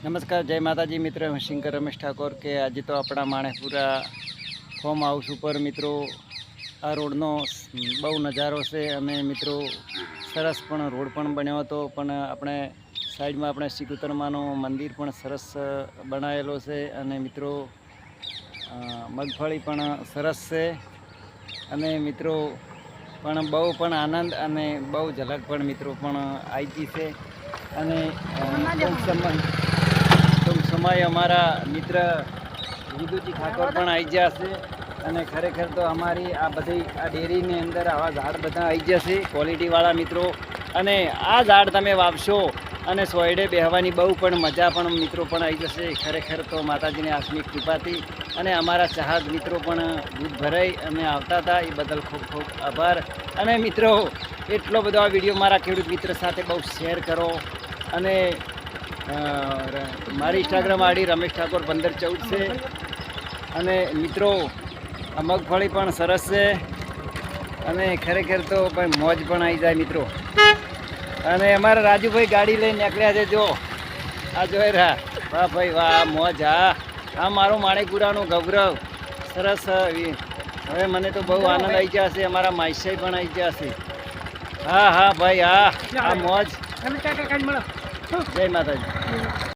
નમસ્કાર, જય માતાજી મિત્ર. હું સિંગર રમેશ ઠાકોર કે આજે તો આપણા માણેકપુરા ફોર્મ હાઉસ ઉપર મિત્રો આ રોડનો બહુ નજારો છે અને મિત્રો સરસ પણ રોડ પણ બન્યો હતો, પણ આપણે સાઈડમાં આપણે સિકુતરમાનું મંદિર પણ સરસ બનાવેલો છે અને મિત્રો મગફળી પણ સરસ છે અને મિત્રો પણ બહુ પણ આનંદ અને બહુ ઝલક પણ મિત્રો પણ આવી ગઈ છે અને ટૂંક સમય અમારા મિત્ર વિદુજી ઠાકોર પણ આવી ગયા છે અને ખરેખર તો અમારી આ બધી આ ડેરીની અંદર આવા ઝાડ બધા આવી જશે ક્વોલિટીવાળા મિત્રો, અને આ ઝાડ તમે વાવશો અને સોયડે બેહવાની બહુ પણ મજા પણ મિત્રો પણ આવી જશે. ખરેખર તો માતાજીની આસમિક કૃપાથી અને અમારા ચાહક મિત્રો પણ દૂધ ભરાઈ અને આવતા હતા, એ બદલ ખૂબ ખૂબ આભાર. અને મિત્રો એટલો બધો આ વિડીયો મારા ખેડૂત મિત્ર સાથે બહુ શેર કરો અને મારી ઇન્સ્ટાગ્રામ આઈડી રમેશ ઠાકોર 1514 છે અને મિત્રો આ મગફળી પણ સરસ છે અને ખરેખર તો ભાઈ મોજ પણ આવી જાય મિત્રો. અને અમારા રાજુભાઈ ગાડી લઈને નીકળ્યા છે, જો આ જોઈ રહ્યા. વાહ ભાઈ વાહ, મોજ. આ મારું માણેકપુરાનું ગૌરવ સરસ. હવે મને તો બહુ આનંદ આવી ગયા છે, અમારા માઈસાઈ પણ આવી ગયા છે. હા હા ભાઈ, આ મોજ. જય માતાજી.